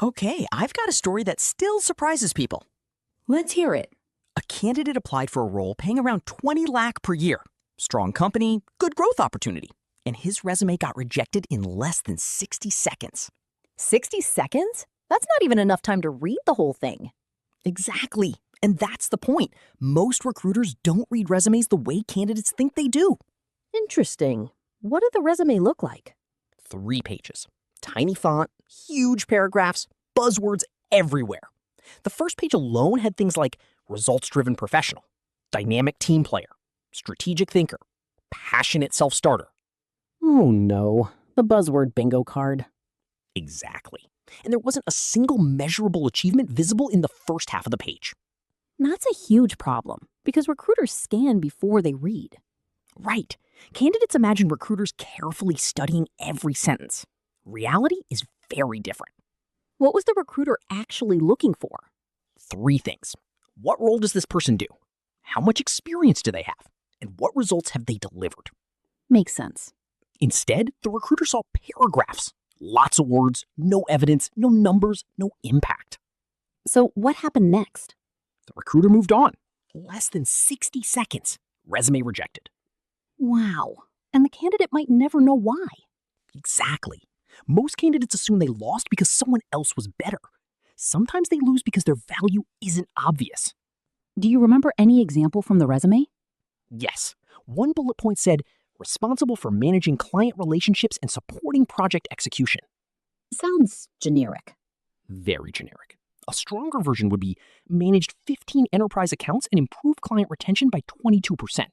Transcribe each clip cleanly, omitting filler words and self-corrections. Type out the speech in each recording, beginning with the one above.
Okay, I've got a story that still surprises people. Let's hear it. A candidate applied for a role paying around 20 lakh per year. Strong company, good growth opportunity. And his resume got rejected in less than 60 seconds. 60 seconds? That's not even enough time to read the whole thing. Exactly. And that's the point. Most recruiters don't read resumes the way candidates think they do. Interesting. What did the resume look like? 3 pages. Tiny font, huge paragraphs, buzzwords everywhere. The first page alone had things like results-driven professional, dynamic team player, strategic thinker, passionate self-starter. Oh no, the buzzword bingo card. Exactly. And there wasn't a single measurable achievement visible in the first half of the page. That's a huge problem because recruiters scan before they read. Right. Candidates imagine recruiters carefully studying every sentence. Reality is very different. What was the recruiter actually looking for? 3 things. What role does this person do? How much experience do they have? And what results have they delivered? Makes sense. Instead, the recruiter saw paragraphs. Lots of words, no evidence, no numbers, no impact. So what happened next? The recruiter moved on. Less than 60 seconds. Resume rejected. Wow. And the candidate might never know why. Exactly. Most candidates assume they lost because someone else was better. Sometimes they lose because their value isn't obvious. Do you remember any example from the resume? Yes. One bullet point said, responsible for managing client relationships and supporting project execution. Sounds generic. Very generic. A stronger version would be managed 15 enterprise accounts and improved client retention by 22%.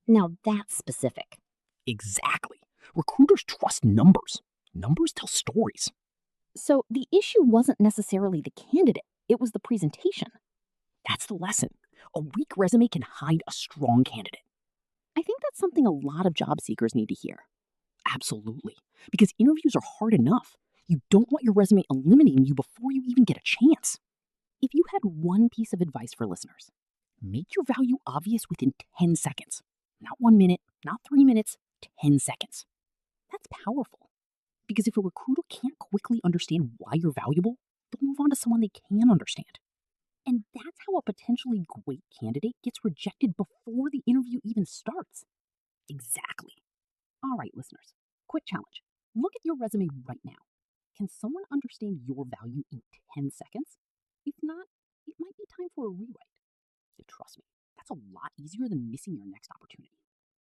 Now that's specific. Exactly. Recruiters trust numbers. Numbers tell stories. So the issue wasn't necessarily the candidate, it was the presentation. That's the lesson. A weak resume can hide a strong candidate. I think that's something a lot of job seekers need to hear. Absolutely. Because interviews are hard enough. You don't want your resume eliminating you before you even get a chance. If you had one piece of advice for listeners, make your value obvious within 10 seconds. Not 1 minute, not 3 minutes, 10 seconds. That's powerful. Because if a recruiter can't quickly understand why you're valuable, they'll move on to someone they can understand. And that's how a potentially great candidate gets rejected before the interview even starts. Exactly. All right, listeners, quick challenge. Look at your resume right now. Can someone understand your value in 10 seconds? If not, it might be time for a rewrite. And trust me, that's a lot easier than missing your next opportunity.